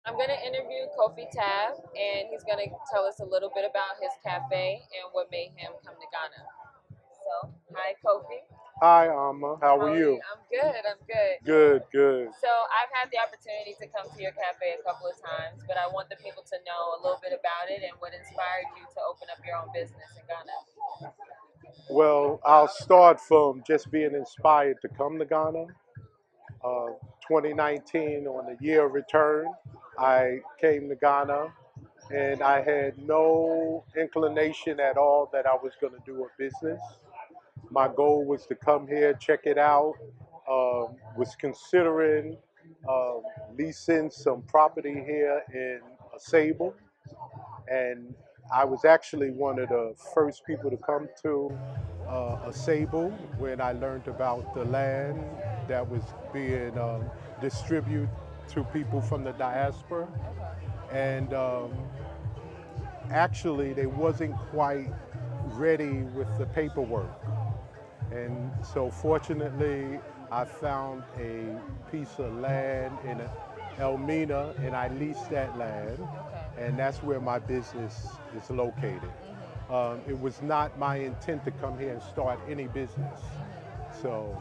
I'm going to interview Kofi Tabb, and he's going to tell us a little bit about his cafe and what made him come to Ghana. So, hi, Kofi. Hi, Amma. How are you? I'm good. I'm good. Good, good. So, I've had the opportunity to come to your cafe a couple of times, but I want the people to know a little bit about it and what inspired you to open up your own business in Ghana. Well, I'll start from just being inspired to come to Ghana. Uh, 2019, on the year of return, I came to Ghana and I had no inclination at all that I was going to do a business. My goal was to come here, check it out, was considering um, leasing some property here in Asebu, and I was actually one of the first people to come to Asebu when I learned about the land that was being distributed to people from the diaspora. And actually, they wasn't quite ready with the paperwork. And so fortunately, I found a piece of land in Elmina, and I leased that land, and that's where my business is located. It was not my intent to come here and start any business, so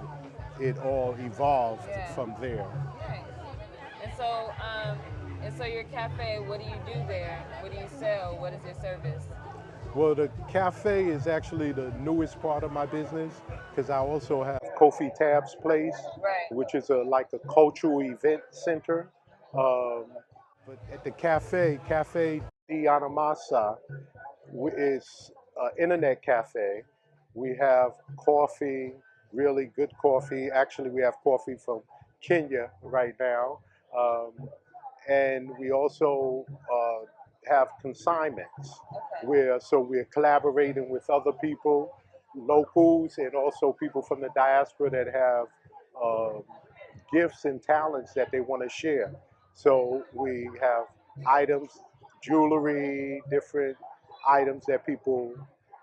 it all evolved from there. Right. And so your cafe, what do you do there? What do you sell? What is your service? Well, the cafe is actually the newest part of my business because I also have Kofi Tabb's place, Right. which is like a cultural event center. Um, but at the Cafe Anomansa, is an internet cafe. We have coffee, really good coffee. Actually, we have coffee from Kenya right now. Um, and we also have consignments where so we're collaborating with other people, locals, and also people from the diaspora that have gifts and talents that they want to share. So we have items, jewelry, different items that people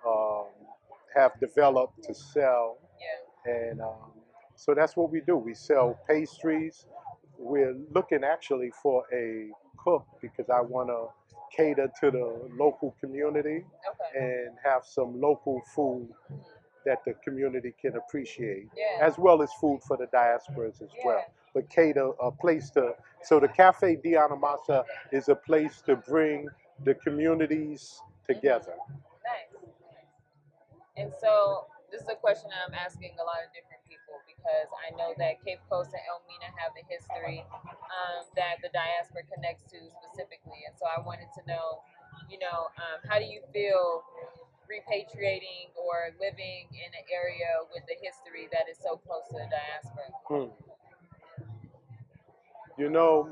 um, have developed to sell, and so that's what we do. We sell pastries. We're looking actually for a cook because I want to cater to the local community and have some local food that the community can appreciate, as well as food for the diasporas as well. But cater a place to, so the Cafe Dianomasa is a place to bring the communities together. Nice. And so this is a question that I'm asking a lot of different people because I know that Cape Coast and Elmina have a history that the diaspora connects to specifically. And so I wanted to know, how do you feel repatriating or living in an area with a history that is so close to the diaspora? Hmm.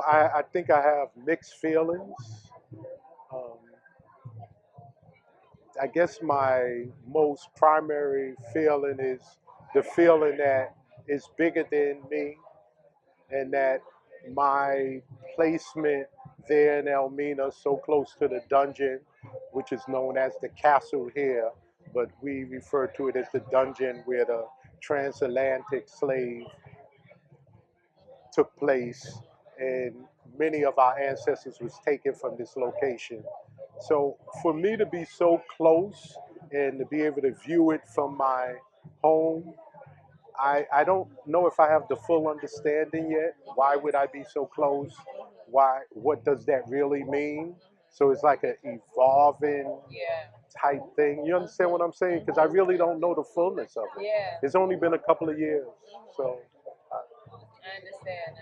I think I have mixed feelings. Um, I guess my most primary feeling is the feeling that it's bigger than me and that my placement there in Elmina, so close to the dungeon, which is known as the castle here, but we refer to it as the dungeon where the transatlantic slave took place, and many of our ancestors was taken from this location. So for me to be so close and to be able to view it from my home, I don't know if I have the full understanding yet. Why would I be so close? Why? What does that really mean? So it's like an evolving type thing. You understand what I'm saying? Because I really don't know the fullness of it. It's only been a couple of years, so. I understand.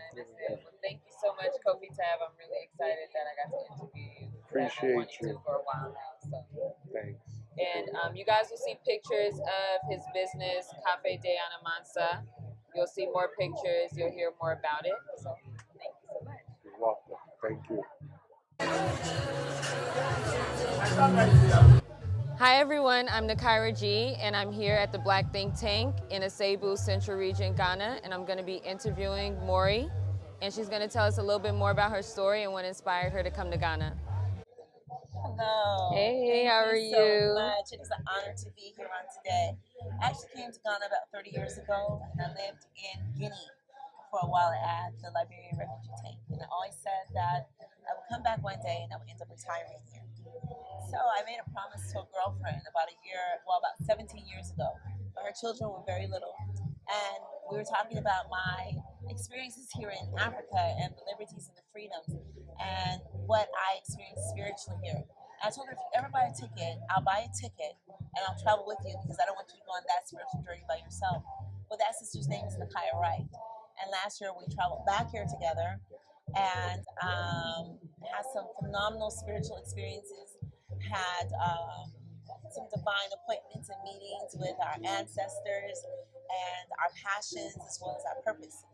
Well, thank you so much, Kofi Tabb. I'm really excited that I got to interview you. Appreciate you. For a while now. So. Thanks. And you guys will see pictures of his business, Cafe de Anomansa. You'll see more pictures. You'll hear more about it. So thank you so much. You're welcome. Thank you. Hi everyone, I'm Nakira G and I'm here at the Black Think Tank in Asebu, Central Region, Ghana, and I'm going to be interviewing Maury, and she's going to tell us a little bit more about her story and what inspired her to come to Ghana. Hello. Hey, Thank how are you you? so much. It is an honor to be here on today. I actually came to Ghana about 30 years ago, and I lived in Guinea for a while at the Liberian refugee tank. And I always said that I would come back one day and I would end up retiring here. So I made a promise to a girlfriend about 17 years ago. Her children were very little. And we were talking about my experiences here in Africa and the liberties and the freedoms and what I experienced spiritually here. And I told her, if you ever buy a ticket, I'll buy a ticket and I'll travel with you because I don't want you to go on that spiritual journey by yourself. Well, that sister's name is Nakira G. And last year we traveled back here together and had some phenomenal spiritual experiences, had some divine appointments and meetings with our ancestors and our passions as well as our purposes.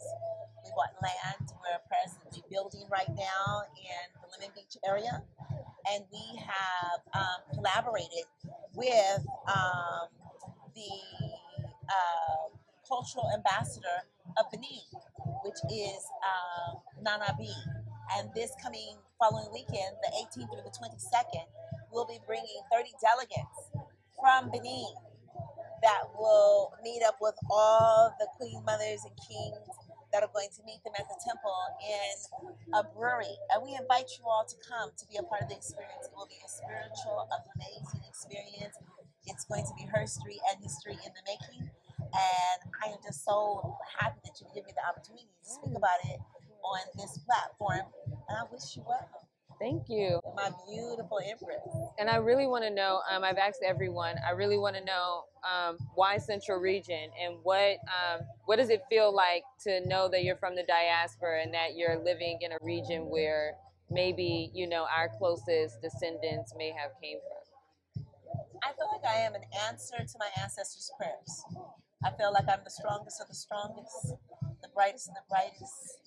We bought land. We're presently building right now in the Mina Beach area, and we have collaborated with the cultural ambassador of Benin, which is Mina B. And this following weekend, the 18th through the 22nd, we'll be bringing 30 delegates from Benin that will meet up with all the queen mothers and kings that are going to meet them at the temple in a brewery. And we invite you all to come to be a part of the experience. It will be a spiritual, amazing experience. It's going to be history and history in the making. And I am just so happy that you give me the opportunity to speak about it on this platform. And I wish you well. Thank you. My beautiful Empress. And I really want to know, I've asked everyone, I really want to know why Central Region, and what does it feel like to know that you're from the diaspora and that you're living in a region where maybe, you know, our closest descendants may have came from? I feel like I am an answer to my ancestors' prayers. I feel like I'm the strongest of the strongest, the brightest of the brightest.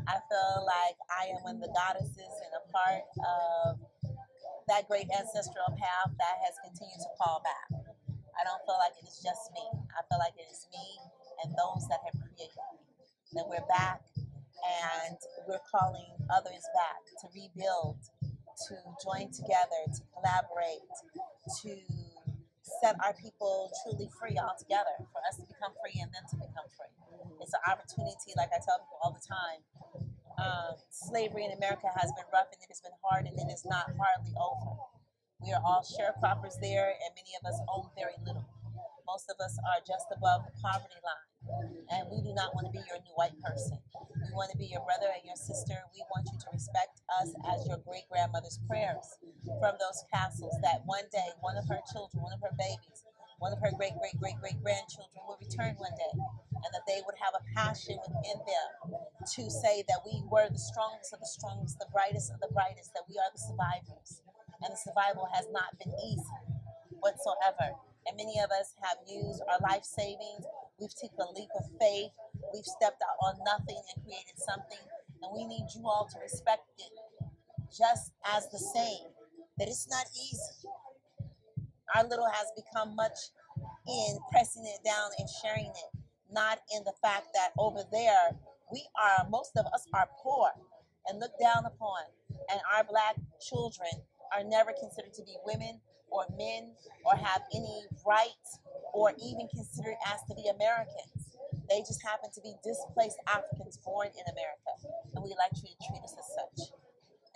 I feel like I am one of the goddesses and a part of that great ancestral path that has continued to call back. I don't feel like it is just me. I feel like it is me and those that have created me. That we're back and we're calling others back to rebuild, to join together, to collaborate, to set our people truly free all together, for us to become free and them to become free. It's an opportunity, like I tell people all the time. Slavery in America has been rough and it has been hard, and it is not hardly over. We are all sharecroppers there, and many of us own very little. Most of us are just above the poverty line, and we do not want to be your new white person. We want to be your brother and your sister. We want you to respect us as your great-grandmother's prayers from those castles, that one day one of her children, one of her babies, one of her great-great-great-great-grandchildren will return one day, and that they would have a passion within them to say that we were the strongest of the strongest, the brightest of the brightest, that we are the survivors. And the survival has not been easy whatsoever. And many of us have used our life savings. We've taken a leap of faith. We've stepped out on nothing and created something. And we need you all to respect it just as the same. That it's not easy. Our little has become much in pressing it down and sharing it, not in the fact that over there, most of us are poor and looked down upon. And our black children are never considered to be women or men or have any rights or even considered as to be Americans. They just happen to be displaced Africans born in America, and we like you to treat us as such.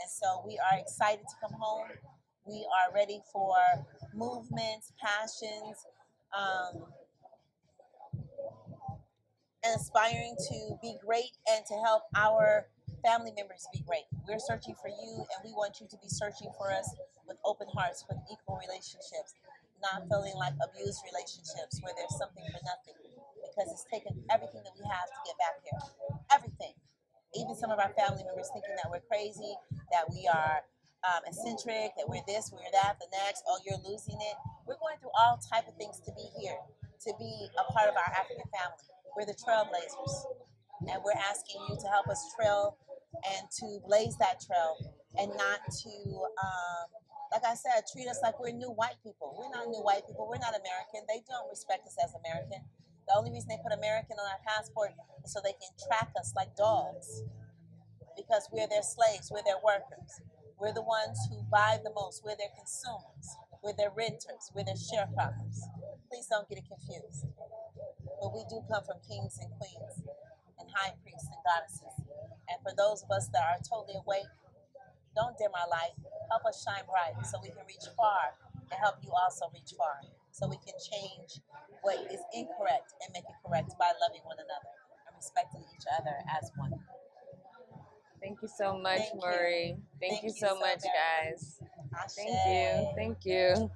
And so we are excited to come home. We are ready for movements, passions, and aspiring to be great and to help our family members be great. We're searching for you, and we want you to be searching for us with open hearts, with equal relationships, not feeling like abused relationships where there's something for nothing, because it's taken everything that we have to get back here. Everything. Even some of our family members thinking that we're crazy, that we are eccentric, that we're this, we're that, the next, oh, you're losing it. We're going through all type of things to be here, to be a part of our African family. We're the trailblazers, and we're asking you to help us trail and to blaze that trail, and not to, like I said, treat us like we're new white people. We're not new white people. We're not American. They don't respect us as American. The only reason they put American on our passport is so they can track us like dogs, because we're their slaves, we're their workers. We're the ones who buy the most. We're their consumers. We're their renters. We're their sharecroppers. Please don't get it confused. But we do come from kings and queens and high priests and goddesses. And for those of us that are totally awake, Don't dim our light. Help us shine bright so we can reach far and help you also reach far. So we can change what is incorrect and make it correct by loving one another and respecting each other as one. Thank you so much, Thank Maury. Thank you so much, very guys. much. Thank you. Thank you.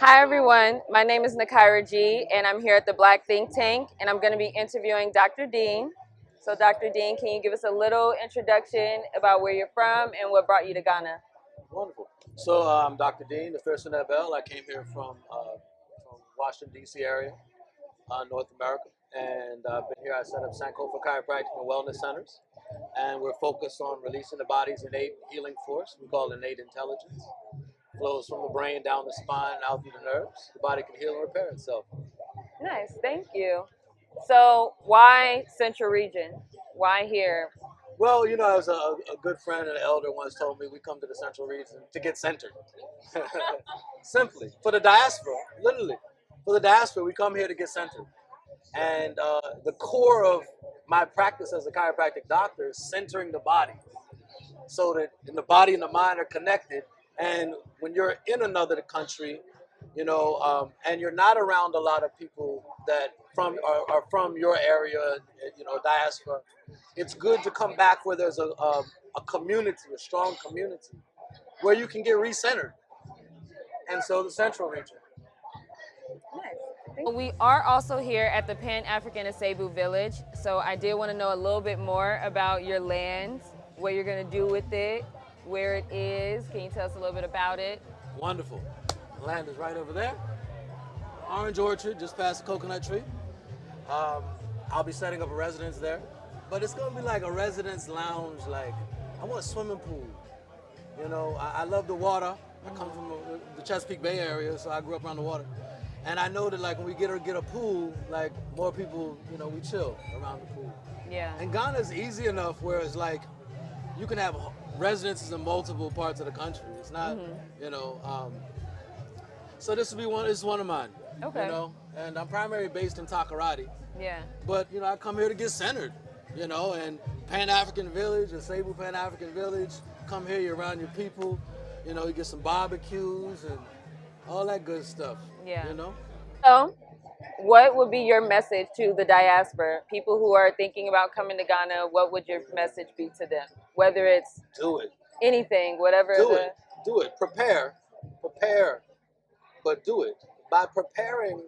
Hi, everyone. My name is Nakira G, and I'm here at the Black Think Tank, and I'm going to be interviewing Dr. Dean. So, Dr. Dean, can you give us a little introduction about where you're from and what brought you to Ghana? Wonderful. So I'm Dr. Dean, the first in that bell. I came here from Washington, D.C. area, North America. And I've been here. I set up Sankofa Chiropractic and Wellness Centers. And we're focused on releasing the body's innate healing force. We call it innate intelligence. Flows from the brain down the spine and out through the nerves. The body can heal and repair itself. Nice. Thank you. So, why Central Region? Why here? Well, you know, as a good friend and an elder once told me, we come to the Central Region to get centered. Simply. For the diaspora, literally. For the diaspora, we come here to get centered. And the core of my practice as a chiropractic doctor is centering the body so that the body and the mind are connected. And when you're in another country, you know, and you're not around a lot of people that are from your area, you know, diaspora, it's good to come back where there's a community, a strong community, where you can get recentered. And so the Central Region. Nice. We are also here at the Pan-African Asebu Village, so I did want to know a little bit more about your land, what you're going to do with it, where it is. Can you tell us a little bit about it? Wonderful. The land is right over there. Orange orchard, just past the coconut tree. I'll be setting up a residence there, but it's gonna be like a residence lounge. Like, I want a swimming pool. You know, I love the water. I come from the Chesapeake Bay area, so I grew up around the water. And I know that like when we get a pool, like more people, you know, we chill around the pool. Yeah. And Ghana's easy enough where it's like you can have residences in multiple parts of the country. It's not, you know. So this will be one. This is one of mine. Okay. You know, and I'm primarily based in Takoradi. Yeah. But you know, I come here to get centered. You know, and Pan-African Village, Asebu Pan-African Village. Come here, you're around your people. You know, you get some barbecues and all that good stuff. Yeah. You know. So, what would be your message to the diaspora, people who are thinking about coming to Ghana? What would your message be to them? Whether it's do it, anything, whatever. Do it. Prepare, but do it. By preparing,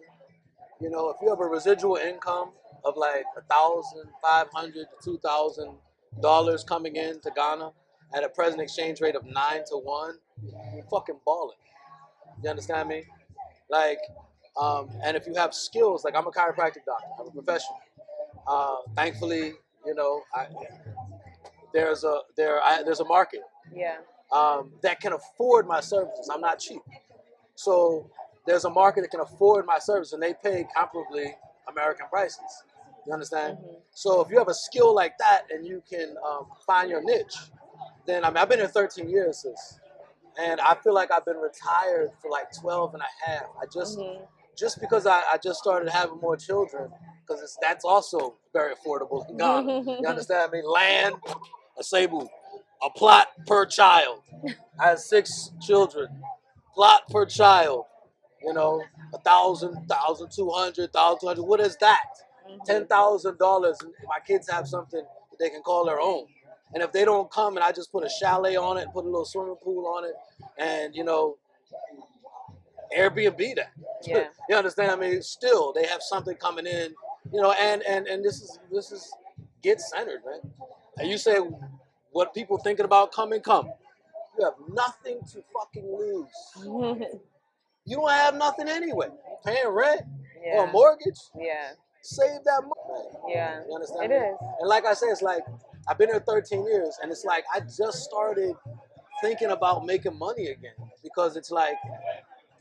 you know, if you have a residual income of like $1,500 to $2,000 coming in to Ghana at a present exchange rate of 9 to 1, you're fucking balling. You understand me? Like, and if you have skills, like I'm a chiropractic doctor, I'm a professional. Thankfully, you know, there's a market. Yeah. That can afford my services. I'm not cheap. So there's a market that can afford my service, and they pay comparably American prices. You understand? So if you have a skill like that and you can find your niche, then I mean, I've been here 13 years, sis, and I feel like I've been retired for like 12 and a half. I just because I just started having more children, because that's also very affordable in Ghana. You understand me? Land, Asebu, a plot per child. I have 6 children. Plot per child, you know, 1,000, 1,200, 1,200. What is that? $10,000. My kids have something that they can call their own. And if they don't come and I just put a chalet on it, put a little swimming pool on it, and you know, Airbnb that. Yeah. You understand? I mean, still they have something coming in, you know, and this is get centered, man. And you say what people thinking about come. You have nothing to fucking lose. You don't have nothing anyway. You're paying rent or a mortgage. Yeah. Save that money. Yeah. You understand? It is. And like I said, it's like I've been here 13 years, and it's like I just started thinking about making money again, because it's like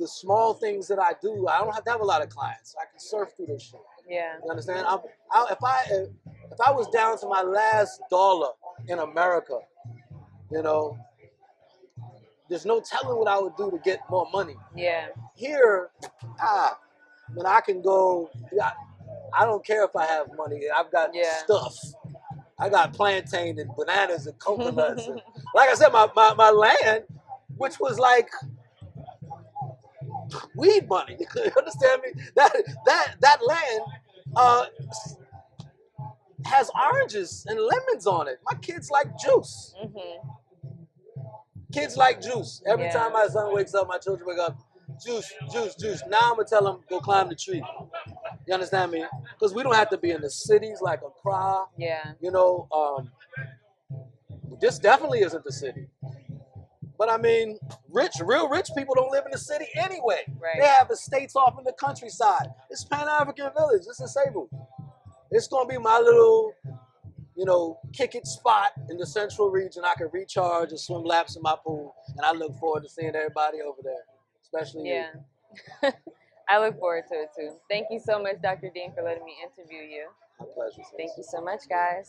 the small things that I do. I don't have to have a lot of clients. I can surf through this shit. Yeah. You understand? If I was down to my last dollar in America, you know, there's no telling what I would do to get more money. Yeah. Here, when I can go, I don't care if I have money. I've got stuff. I got plantain and bananas and coconuts. And, like I said, my land, which was like weed money. You understand me? That land has oranges and lemons on it. My kids like juice. Kids like juice. Every time my son wakes up, my children wake up, juice, juice, juice. Now I'm gonna tell them go climb the tree. You understand me? Because we don't have to be in the cities like Accra. Yeah. You know, this definitely isn't the city. But I mean, real rich people don't live in the city anyway. Right. They have estates off in the countryside. It's Pan-African Village. It's Asebu. It's gonna be my little, kick it spot in the central region. I can recharge and swim laps in my pool, and I look forward to seeing everybody over there, especially you. I look forward to it too. Thank you so much, Dr. Dean, for letting me interview you. My pleasure. Thank you so much, guys.